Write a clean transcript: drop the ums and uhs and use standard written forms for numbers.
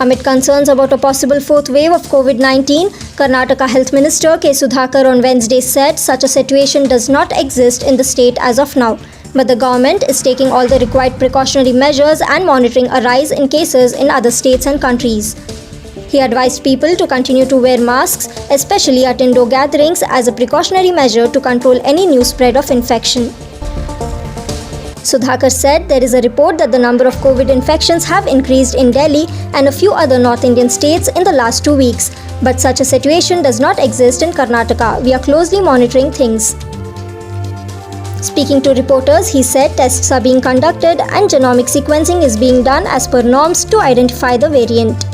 Amid concerns about a possible fourth wave of COVID-19, Karnataka Health Minister K. Sudhakar on Wednesday said such a situation does not exist in the state as of now, but the government is taking all the required precautionary measures and monitoring a rise in cases in other states and countries. He advised people to continue to wear masks, especially at indoor gatherings, as a precautionary measure to control any new spread of infection. Sudhakar said there is a report that the number of COVID infections have increased in Delhi and a few other North Indian states in the last 2 weeks. But such a situation does not exist in Karnataka. We are closely monitoring things. Speaking to reporters, he said tests are being conducted and genomic sequencing is being done as per norms to identify the variant.